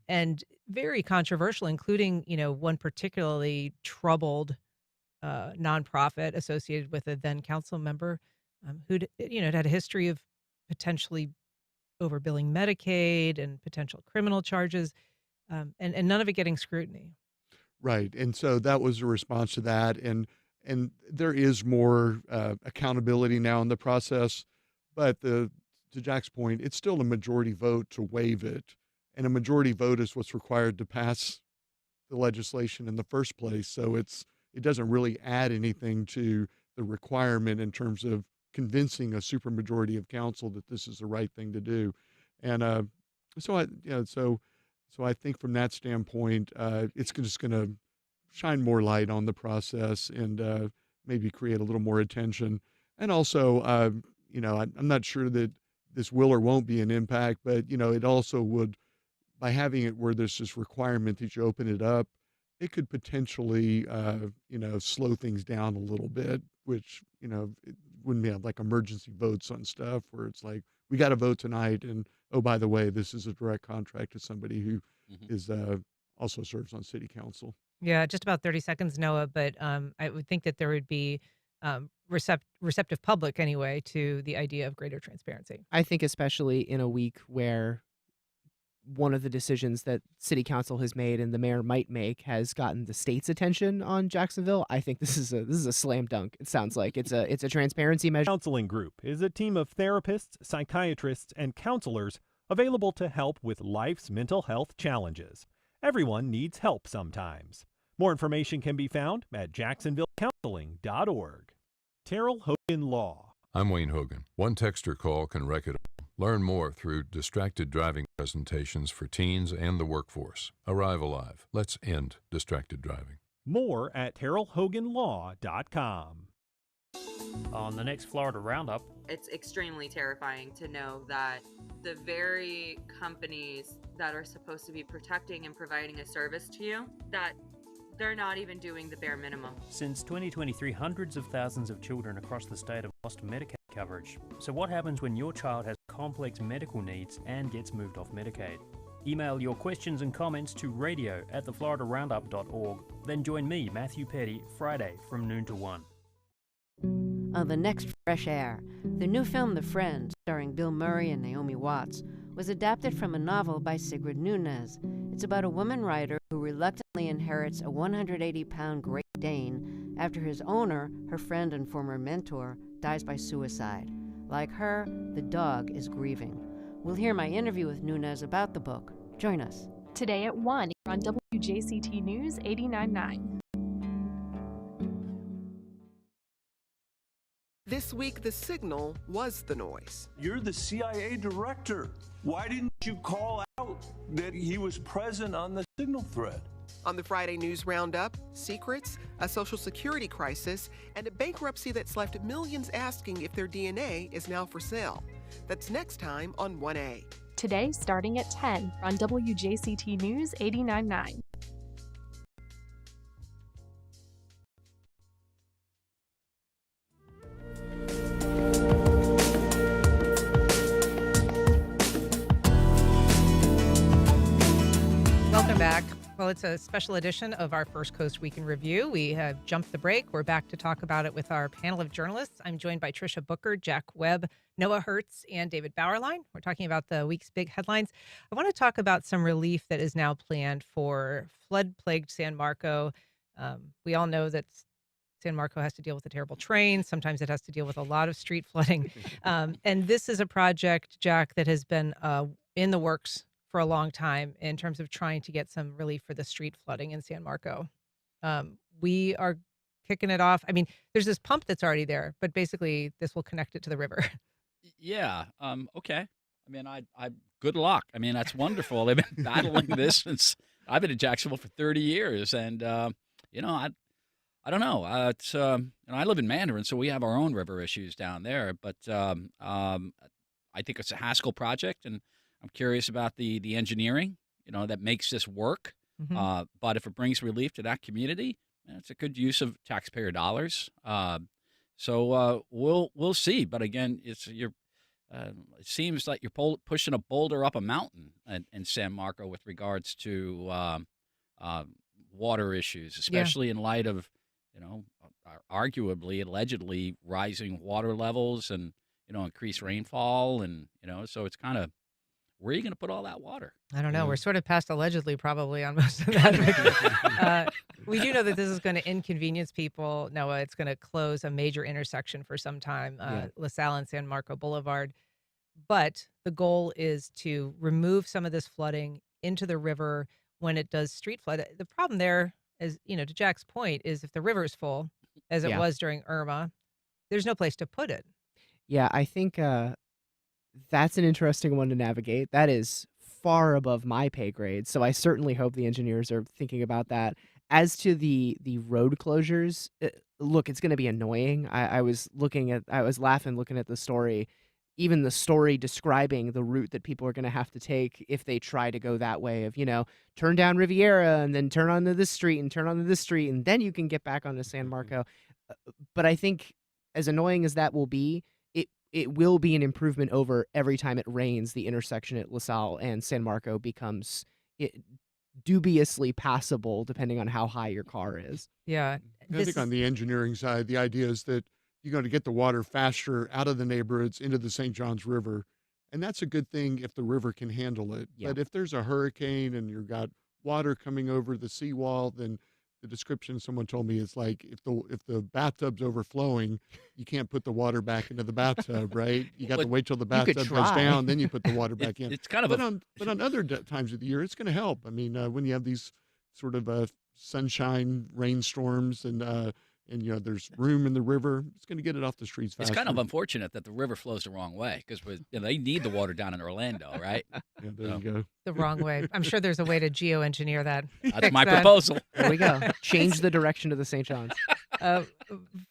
and very controversial, including, one particularly troubled nonprofit associated with a then council member who'd, had a history of potentially overbilling Medicaid and potential criminal charges, and none of it getting scrutiny. Right. And so that was a response to that. And there is more accountability now in the process. But to Jack's point, it's still a majority vote to waive it. And a majority vote is what's required to pass the legislation in the first place. So it doesn't really add anything to the requirement in terms of convincing a supermajority of council that this is the right thing to do. And so I think from that standpoint, it's just going to shine more light on the process and maybe create a little more attention. And also, I'm not sure that this will or won't be an impact, but it also would, by having it where there's this requirement that you open it up, it could potentially, slow things down a little bit, which, it wouldn't be like emergency votes on stuff where it's like, we got to vote tonight. And, oh, by the way, this is a direct contract to somebody who is also serves on city council. Yeah, just about 30 seconds, Noah, but I would think that there would be receptive public anyway to the idea of greater transparency. I think especially in a week where one of the decisions that city council has made and the mayor might make has gotten the state's attention on Jacksonville. I think this is a slam dunk. It sounds like it's a transparency measure. Counseling Group is a team of therapists, psychiatrists, and counselors available to help with life's mental health challenges. Everyone needs help sometimes. More information can be found at jacksonvillecounseling.org. Terrell Hogan Law. I'm Wayne Hogan. One texter call can wreck it all. Learn more through distracted driving presentations for teens and the workforce. Arrive alive. Let's end distracted driving. More at terrellhoganlaw.com. On the next Florida Roundup, it's extremely terrifying to know that the very companies that are supposed to be protecting and providing a service to you, that they're not even doing the bare minimum. Since 2023, hundreds of thousands of children across the state have lost Medicaid coverage. So what happens when your child has complex medical needs and gets moved off Medicaid? Email your questions and comments to radio@thefloridaroundup.org. Then join me, Matthew Petty, Friday from noon to 1. On the next Fresh Air, the new film The Friend, starring Bill Murray and Naomi Watts, was adapted from a novel by Sigrid Nunez. It's about a woman writer who reluctantly inherits a 180-pound Great Dane after his owner, her friend and former mentor, dies by suicide. Like her, the dog is grieving. We'll hear my interview with Nunez about the book. Join us. Today at 1 on WJCT News 89.9. This week, the signal was the noise. You're the CIA director. Why didn't you call out that he was present on the signal thread? On the Friday News Roundup, secrets, a Social Security crisis, and a bankruptcy that's left millions asking if their DNA is now for sale. That's next time on 1A. Today, starting at 10 on WJCT News 89.9. Welcome back. Well, it's a special edition of our First Coast Week in Review. We have jumped the break. We're back to talk about it with our panel of journalists. I'm joined by Tricia Booker, Jack Webb, Noah Hertz, and David Bauerlein. We're talking about the week's big headlines. I want to talk about some relief that is now planned for flood-plagued San Marco. We all know that San Marco has to deal with a terrible train. Sometimes it has to deal with a lot of street flooding. And this is a project, Jack, that has been in the works for a long time in terms of trying to get some relief for the street flooding in San Marco. We are kicking it off. I mean, there's this pump that's already there, but basically this will connect it to the river. Yeah. Okay. I mean, I good luck. I mean, that's wonderful. They've been battling this since I've been in Jacksonville for 30 years. And, I don't know. It's I live in Mandarin, so we have our own river issues down there. But I think it's a Haskell project, and I'm curious about the engineering, that makes this work. Mm-hmm. But if it brings relief to that community, it's a good use of taxpayer dollars. So we'll see. But again, it seems like you're pushing a boulder up a mountain in San Marco with regards to water issues, especially in light of arguably, allegedly rising water levels and increased rainfall, and so it's kind of, where are you going to put all that water? I don't know. We're sort of past allegedly probably on most of that. We do know that this is going to inconvenience people. Noah, it's going to close a major intersection for some time, LaSalle and San Marco Boulevard. But the goal is to remove some of this flooding into the river when it does street flood. The problem there is, to Jack's point, is if the river is full, as it was during Irma, there's no place to put it. Yeah, I think that's an interesting one to navigate. That is far above my pay grade, so I certainly hope the engineers are thinking about that. As to the road closures, look, it's going to be annoying. I was laughing looking at the story. even the story describing the route that people are going to have to take if they try to go that way of, turn down Riviera and then turn onto this street and turn onto this street, and then you can get back onto San Marco. But I think as annoying as that will be, it will be an improvement over every time it rains. The intersection at LaSalle and San Marco becomes dubiously passable depending on how high your car is. Yeah. I think on the engineering side, the idea is that you're going to get the water faster out of the neighborhoods into the St. Johns River. And that's a good thing if the river can handle it. Yeah. But if there's a hurricane and you've got water coming over the seawall, then the description someone told me is like if the bathtub's overflowing, you can't put the water back into the bathtub, right? You got to wait till the bathtub goes down, then you put the water back in. It's kind of but on other times of the year, it's going to help. I mean, when you have these sort of sunshine rainstorms and there's room in the river, it's going to get it off the streets faster. It's kind of unfortunate that the river flows the wrong way because they need the water down in Orlando, right? Yeah, there you go. The wrong way. I'm sure there's a way to geoengineer that. That's my proposal. There we go. Change the direction of the St. John's.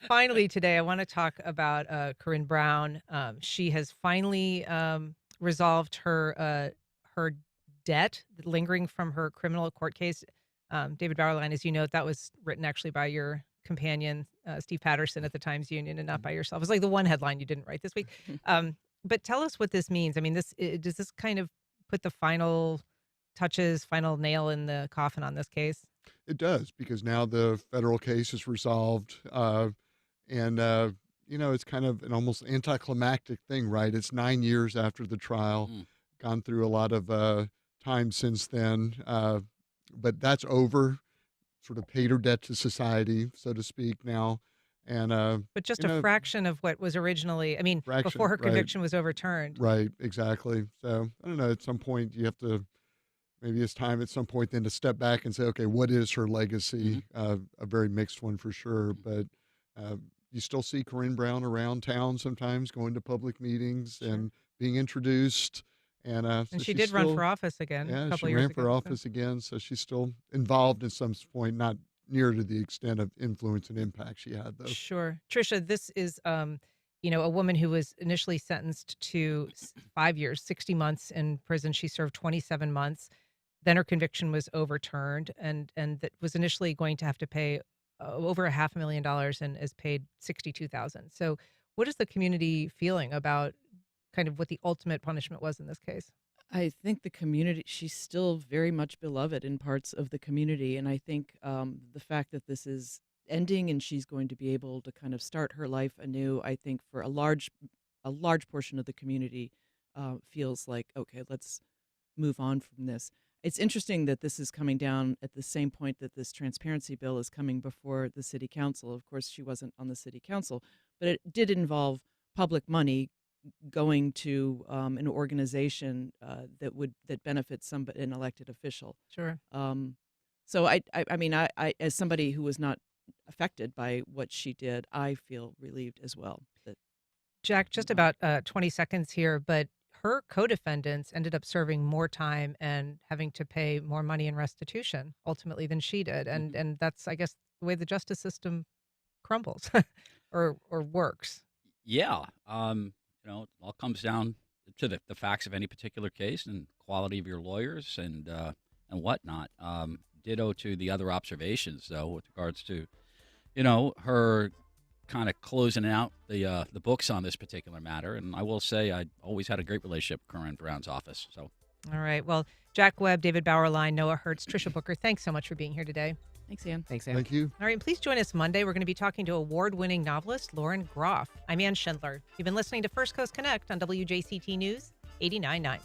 Finally, today, I want to talk about Corrine Brown. She has finally resolved her debt lingering from her criminal court case. David Bauerlein, as you know, that was written actually by your companion, Steve Patterson at the Times Union, and not by yourself. It's like the one headline you didn't write this week. But tell us what this means. I mean, does this kind of put the final nail in the coffin on this case? It does, because now the federal case is resolved. It's kind of an almost anticlimactic thing, right? It's 9 years after the trial, gone through a lot of time since then. But that's over. Sort of paid her debt to society, so to speak, now. But just a fraction of what was originally, before her conviction was overturned. Right, exactly. So, I don't know, at some point you have to, maybe it's time at some point then to step back and say, okay, what is her legacy? A very mixed one for sure, but you still see Corrine Brown around town sometimes, going to public meetings and being introduced. And she did run for office again. Yeah, a couple she years ran for office again, so she's still involved at some point, not near to the extent of influence and impact she had, though. Sure. Tricia, this is, a woman who was initially sentenced to 5 years, 60 months in prison. She served 27 months. Then her conviction was overturned, and that was initially going to have to pay over $500,000 and is paid $62,000. So what is the community feeling about kind of what the ultimate punishment was in this case? I think the community, she's still very much beloved in parts of the community. And I think the fact that this is ending and she's going to be able to kind of start her life anew, I think for a large portion of the community feels like, okay, let's move on from this. It's interesting that this is coming down at the same point that this transparency bill is coming before the city council. Of course, she wasn't on the city council, but it did involve public money going to an organization that benefits an elected official. Sure. So I as somebody who was not affected by what she did, I feel relieved as well. Jack, just about 20 seconds here, but her co-defendants ended up serving more time and having to pay more money in restitution ultimately than she did, and that's, I guess, the way the justice system crumbles or works. Yeah. It all comes down to the facts of any particular case and quality of your lawyers and whatnot. Ditto to the other observations, though, with regards to, her kind of closing out the books on this particular matter. And I will say I always had a great relationship with Corrine Brown's office. So, all right. Well, Jack Webb, David Bauerlein, Noah Hertz, Tricia Booker, thanks so much for being here today. Thanks, Ann. Thanks, Ann. Thank you. All right, and please join us Monday. We're going to be talking to award-winning novelist Lauren Groff. I'm Ann Schindler. You've been listening to First Coast Connect on WJCT News 89.9.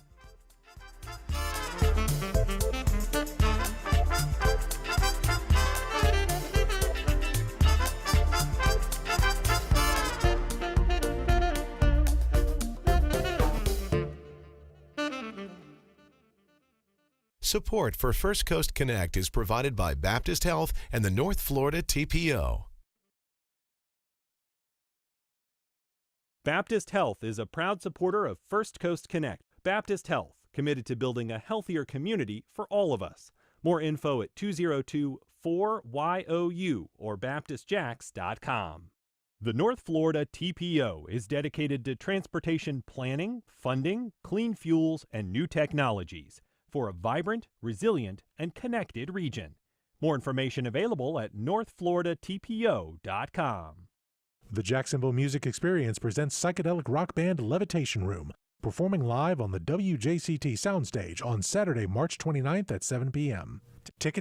Support for First Coast Connect is provided by Baptist Health and the North Florida TPO. Baptist Health is a proud supporter of First Coast Connect. Baptist Health, committed to building a healthier community for all of us. More info at 202-4YOU or baptistjacks.com. The North Florida TPO is dedicated to transportation planning, funding, clean fuels, and new technologies for a vibrant, resilient, and connected region. More information available at northfloridatpo.com. The Jacksonville Music Experience presents psychedelic rock band Levitation Room, performing live on the WJCT soundstage on Saturday, March 29th at 7 p.m. Tickets